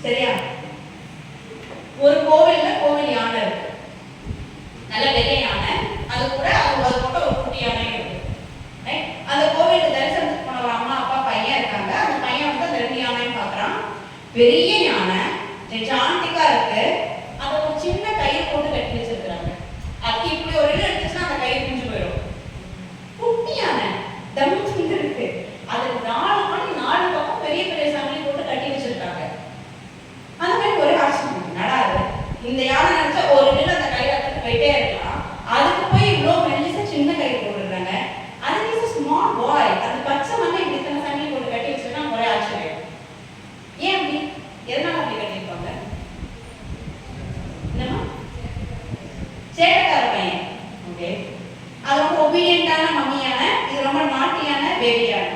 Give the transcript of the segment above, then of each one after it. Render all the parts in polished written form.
சரியா? ஒரு கோவில் யானை இருக்கு, நல்ல பெரிய யானை, அது கூட அது மட்டும் ஒரு குட்டி யானை இருக்கு. அந்த கோவிலுக்கு தரிசனத்துக்கு போன ஒரு அம்மா அப்பா பையன் இருக்காங்க. அந்த பையன் வந்து அந்த 2 யானையும் பார்க்குறான். பெரிய யானை ஜாண்டிக்கா இருக்கு. அதை ஒரு சின்ன கயிறு போட்டு கட்டி வச்சிருக்கிறாங்க. அது இப்படி ஒரு இடம் எடுத்துச்சுன்னா அந்த கயிறு பிஞ்சு போயிடும். குட்டி யானை தம்மிச்சு இருக்கு. அது 4 பக்கம் பெரிய பெரிய சங்கிலி போட்டு கட்டி வச்சிருக்காங்க. அந்த மாதிரி ஒரு ஆச்சரியம் நடாது. இந்த யானை நினைச்சா ஒரு இடம் அந்த கயிறு எடுத்து போயிட்டே இருக்கலாம். அதுக்கு போய் இவ்வளவு மெல்லிசா சின்ன கயிறு போட்டுருக்காங்க. அது இஸ் ஸ்மால் பாய். அந்த பச்சை மண்ணை இப்படி இத்தனை சங்கிலி போட்டு கட்டி வச்சிருக்கா. ஒரே ஆச்சரியம். ஏன் அப்படி? எதனால அப்படி கட்டியிருப்பாங்க? என்னமா? சேட்டக்கார பையன். ஓகே, அது ரொம்ப ஒபீடியன்டான மம்மியான, இது ரொம்ப நாட்டியான பேபியான.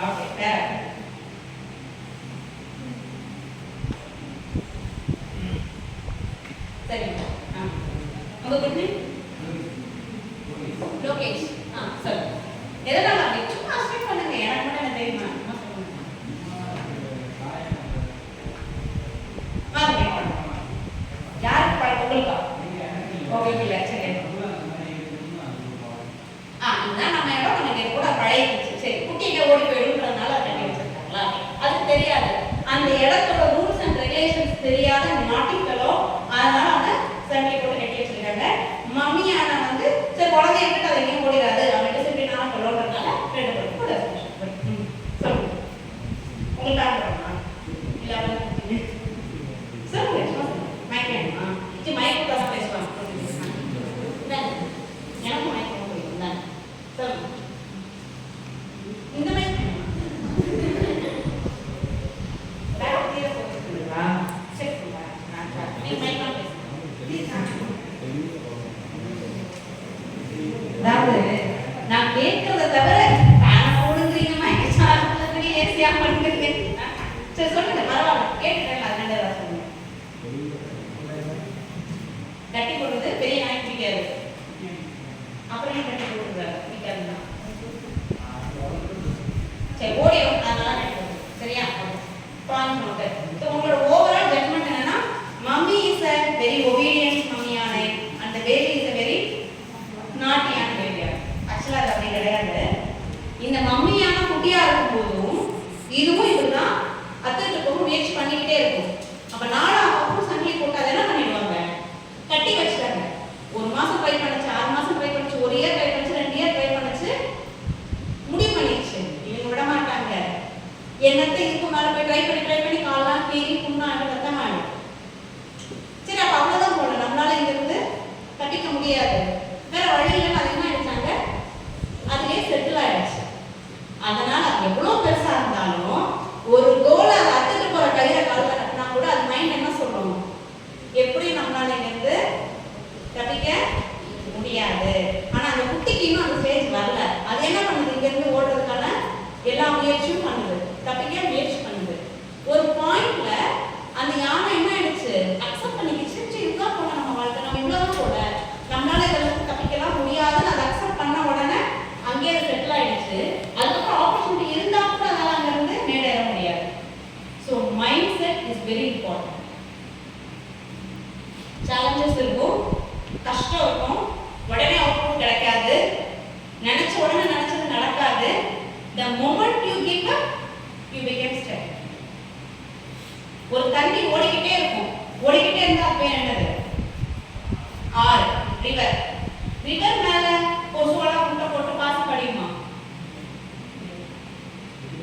ஓகே, வேற சரிங்க. உங்க குட் நேம்? லோகேஷ். சரி. எதனால அப்படி? சும்மா ஸ்டார்ட் பண்ணுங்க. எனக்கு மட்டும் என்ன தெரியுமா? யாருக்கு பழக்கம்? உங்களுக்கா? ஓகே, இல்ல சரி. இதுதான் நம்ம இடம். நமக்கு கூட பழகிடுச்சு. சரி, குட்டிங்க ஓடி போயிடுன்றதுனால கட்டி வச்சிருக்காங்களா? அதுக்கு தெரியாது. அந்த இடத்தோட ரூல்ஸ் அண்ட் ரெகுலேஷன்ஸ் தெரியாத நாட்டிகளோ, அதனால அந்த சங்கிலி போட்டு கட்டி வச்சிருக்காங்க. மம்மியான வந்து சரி குழந்தைய விட்டு அதை எங்கேயும் ஓடிடாது, அவன் டிசிப்ளினான சொல்லணுன்றதுனால 2 பேருக்கு கூட சொல்லுங்க. உங்களுக்கு ஆடுறோமா? இல்லை அவன் சொல்லுங்க. மைக் வேணுமா? சரி, மைக் தான் பேசுவாங்க. எனக்கும் மைக் போயிடும் தான். சொல்லுங்க. இந்த மைக் நான் கேட்கறத தவிர போடுங்கிறீங்க, ஏசியா பண்ணுங்க. சரி சொல்லுங்க, பரவாயில்ல, கேட்டுட்டேன். அதனால சொல்லுங்க. கட்டி போடுறது பெரிய நாய் பிடிக்காது. அப்புறம் கட்டி போடுறாரு பிடிக்காதுன்னா சரி ஓடிடும். அதனால கட்டி போடுறது. சரியா? Point noted. ஸோ உங்களோட ஓவரால் ஜட்மெண்ட் என்னன்னா, mummy is a very obedient மம்மியானை and the baby is a very நாட்டியான பேபியா. ஆக்சுவலாக அது அப்படி கிடையாது. இந்த மம்மியான குட்டியா இருக்கும் போதும் இதுவும் இப்படிதான் அத்தத்துக்கும் முயற்சி பண்ணிக்கிட்டே இருக்கும். அப்ப 4ஆம் பக்கம் சங்கிலி போட்டு அதை என்ன பண்ணிடுவாங்க? கட்டி வச்சுட்டாங்க. 1 மாசம் ட்ரை பண்ணுச்சு, 6 மாசம் ட்ரை பண்ணுச்சு, 1 இயர் ட்ரை பண்ணுச்சு, 2 இயர் ட்ரை பண்ணுச்சு, முடிவு பண்ணிடுச்சு இவங்க விட மாட்டாங்க. என்னத்தை இதுக்கு மேல போய் ட்ரை பண்ணி கால்லாம் கீறி புண்ணாடு ரத்தமாயிடும். சரி, அப்ப அவ்வளவுதான் போல, நம்மளால இங்க இருந்து கட்டிக்க முடியாது, வேற வழி இல்லைன்னு அது என்ன ஆயிடுச்சாங்க, அதுலயே செட்டில் ஆயிடுச்சு. அதனால எவ்வளவு பெருசா இருந்தாலும் ஒரு கோலை அதை அத்துட்டு போற கயிறை காலில் கட்டினா கூட அது மைண்ட் என்ன சொல்லணும், எப்படி நம்மளால இங்க இருந்து தப்பிக்க முடியாது. ஆனா அந்த குட்டிக்கு இன்னும் அந்த ஸ்டேஜ் வரல. அது என்ன பண்ணுது? இங்க இருந்து ஓடுறதுக்கான எல்லா முயற்சியும் பண்ணுது, தப்பிக்க முயற்சி பண்ணுது. ஒரு பாயிண்ட்ல அந்த யானை என்ன ஆயிடுச்சு? அக்செப்ட் பண்ணிக்கிச்சு. இதுதான் போல நம்ம வாழ்க்கை, நம்ம இவ்வளவுதான் போல, நம்மளால இதெல்லாம் தப்பிக்கலாம் முடியாதுன்னு அதை அக்செப்ட் பண்ண உடனே அங்கேயே செட்டில் ஆயிடுச்சு. அதுக்கப்புறம் ஆப்பர்ச்சுனிட்டி இருந்தா கூட அதனால அங்க இருந்து மேடேற முடியாது. So mind set is very important. Challenges இருக்கும், கஷ்டம் இருக்கும், உடனே அவுட்புட் கிடைக்காது, நினைச்ச உடனே நினைச்சது நடக்காது. The moment you give up, you become stuck. ஒரு தண்ணி ஓடிக்கிட்டே இருக்கும், ஓடிக்கிட்டே இருந்தா பேர் என்னது? ஆறு, ரிவர். ரிவர் மேல கொசுவெல்லாம் முட்டை போட்டு பாசி படியுமா?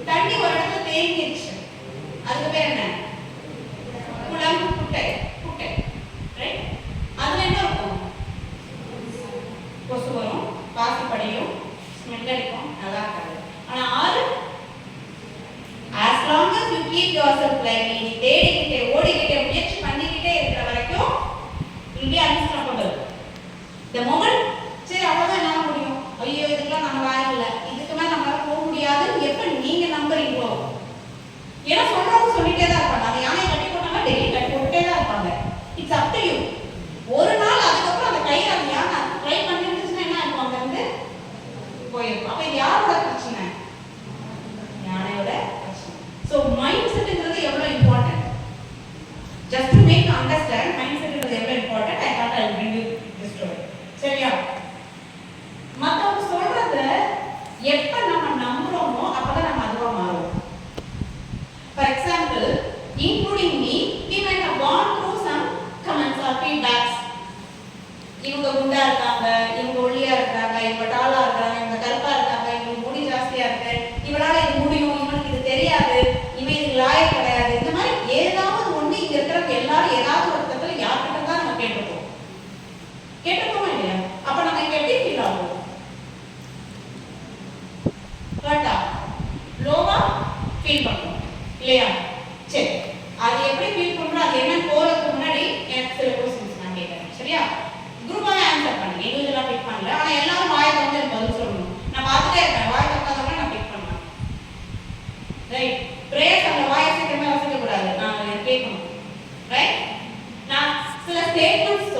தண்ணி ஒரு இடத்துல தேங்கிடுச்சு, அதுக்கு பேர் என்ன? குளம், குட்டை. ரைட்? அதுல என்ன இருக்கும்? கொசு வரும், பாசி படியும், ஸ்மெல் அடிக்கும், நல்லா இருக்காது. ஆனா ஆறு, as long as you keep yourself lively, நீ தேடிக்கிட்டே ஓடிக்கிட்டே முயற்சி பண்ணிக்கிட்டே இருக்கிற வரைக்கும் will be unstoppable. The moment சரி அவ்வளவுதான் என்னால முடியும், ஐயோ இதுக்கெல்லாம் நம்மளால இல்லை, இதுக்கு மேல நம்மளால போக முடியாதுன்னு எப்ப நீங்க நம்புறீங்களோ, ஏன்னா சொல்றவங்க சொல்லிட்டே தான் இருப்பாங்க. அந்த யானையை கட்டி போட்டாங்க, டெய்லி கட்டி போட்டுட்டே தான் இருப்பாங்க. It's up to you. ஒரு நாள் அதுக்கப்புறம் அந்த கையை அந்த யானை ட்ரை பண்ணிருந்துச்சுன்னா என்ன இருக்கும்? அங்க இருந்து போயிருக்கும். அப்ப இது யாரோட பிரச்சனை? யானையோட பிரச்சனை. ஸோ மைண்ட் செட்ங்கிறது எவ்வளவு important. For example, including me, we might have gone through some comments or feedbacks. இவங்க குண்டா இருக்காங்க, இவங்க ஒல்லியா இருக்காங்க, இவங்க டாலா இருக்காங்க, இவங்க கருப்பா இருக்காங்க, இவங்க முடி ஜாஸ்தியா இருக்கு, இவளால இது முடியும், இவனுக்கு இது தெரியாது, இவன் இது லாயக் கிடையாது. இந்த மாதிரி ஏதாவது ஒண்ணு இங்க இருக்கிறவங்க எல்லாரும் ஏதாவது ஒரு இடத்துல யார்கிட்ட தான் நம்ம கேட்டிருப்போமா இல்லையா? அப்ப நம்ம இங்க எப்படி ஃபீல் ஆகும்? ஹர்ட்டா, லோவா ஃபீல் பண்ணுவோம் இல்லையா? சரி, அது எப்படி ஃபீல் பண்றோம், அது என்ன போறதுக்கு முன்னாடி எனக்கு சில क्वेश्चंस நான் கேட்கறேன். சரியா? குரூப்பாவே ஆன்சர் பண்ணுங்க. இண்டிவிஜுவலா பிக் பண்ணல. ஆனா எல்லாரும் வாயை திறந்து எனக்கு பதில் சொல்லணும். நான் பார்த்துட்டே இருக்கேன். வாயை திறக்காதவங்க நான் பிக் பண்ணேன். ரைட்? பிரேயர்ஸ் அந்த வாயை சீக்கிரமா வசிக்க கூடாது. நான் கேட்கணும். ரைட்? நான் சில ஸ்டேட்மெண்ட்ஸ்